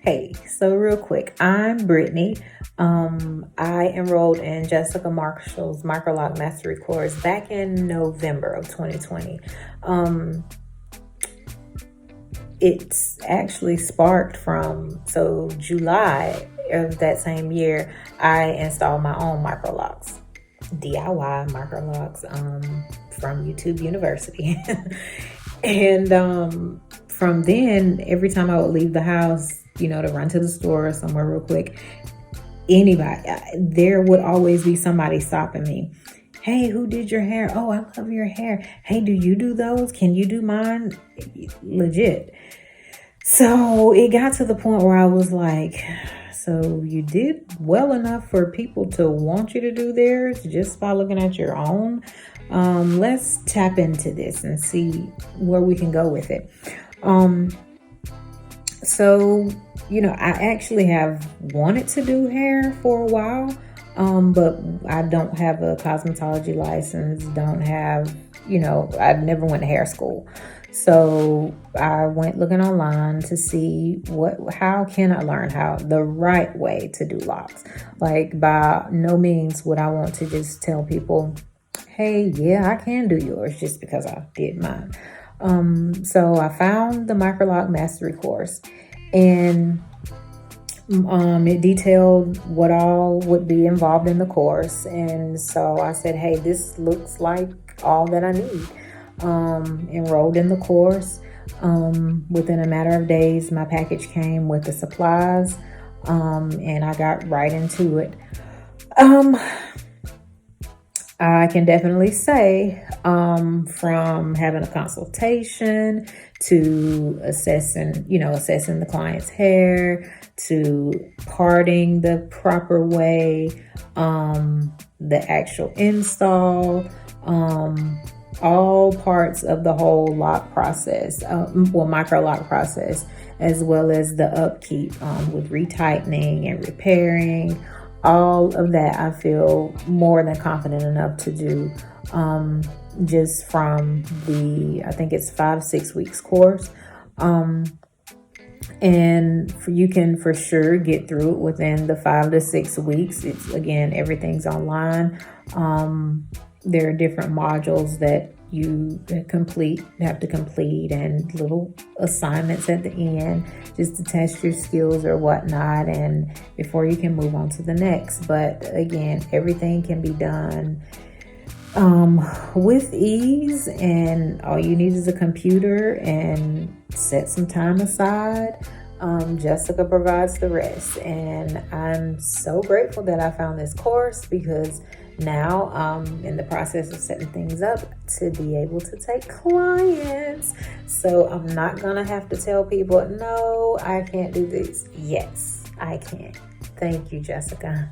Hey, so real quick, I'm Brittany. I enrolled in Jessica Marshall's Microloc Mastery course back in November of 2020. Um, it's actually sparked from, July of that same year, I installed my own Microlocs, DIY Microlocs, from YouTube University. And from then, every time I would leave the house, to run to the store or somewhere real quick, there would always be somebody stopping me. Hey, who did your hair? Oh, I love your hair. Hey, do you do those? Can you do mine? Legit. So it got to the point where I was like, so you did well enough for people to want you to do theirs just by looking at your own. Let's tap into this and see where we can go with it. So, I actually have wanted to do hair for a while, but I don't have a cosmetology license, don't have, I never went to hair school. So I went looking online to see how can I learn how the right way to do locks. Like, by no means would I want to just tell people, hey, yeah, I can do yours just because I did mine. So I found the Microloc Mastery course, and it detailed what all would be involved in the course. And so I said, hey, this looks like all that I need. Enrolled in the course. Within a matter of days, my package came with the supplies, and I got right into it. I can definitely say, from having a consultation to assessing the client's hair, to parting the proper way, the actual install, all parts of the whole lock process, Microloc process, as well as the upkeep, with retightening and repairing. All of that I feel more than confident enough to do, just from I think it's 5-6 weeks course. And you can for sure get through it within the 5 to 6 weeks. It's, again, everything's online. There are different modules that you have to complete, and little assignments at the end just to test your skills or whatnot, and before you can move on to the next. But again, everything can be done with ease, and all you need is a computer and set some time aside. Jessica provides the rest, and I'm so grateful that I found this course, because now I'm in the process of setting things up to be able to take clients. So I'm not gonna have to tell people, no, I can't do this. Yes, I can. Thank you, Jessica.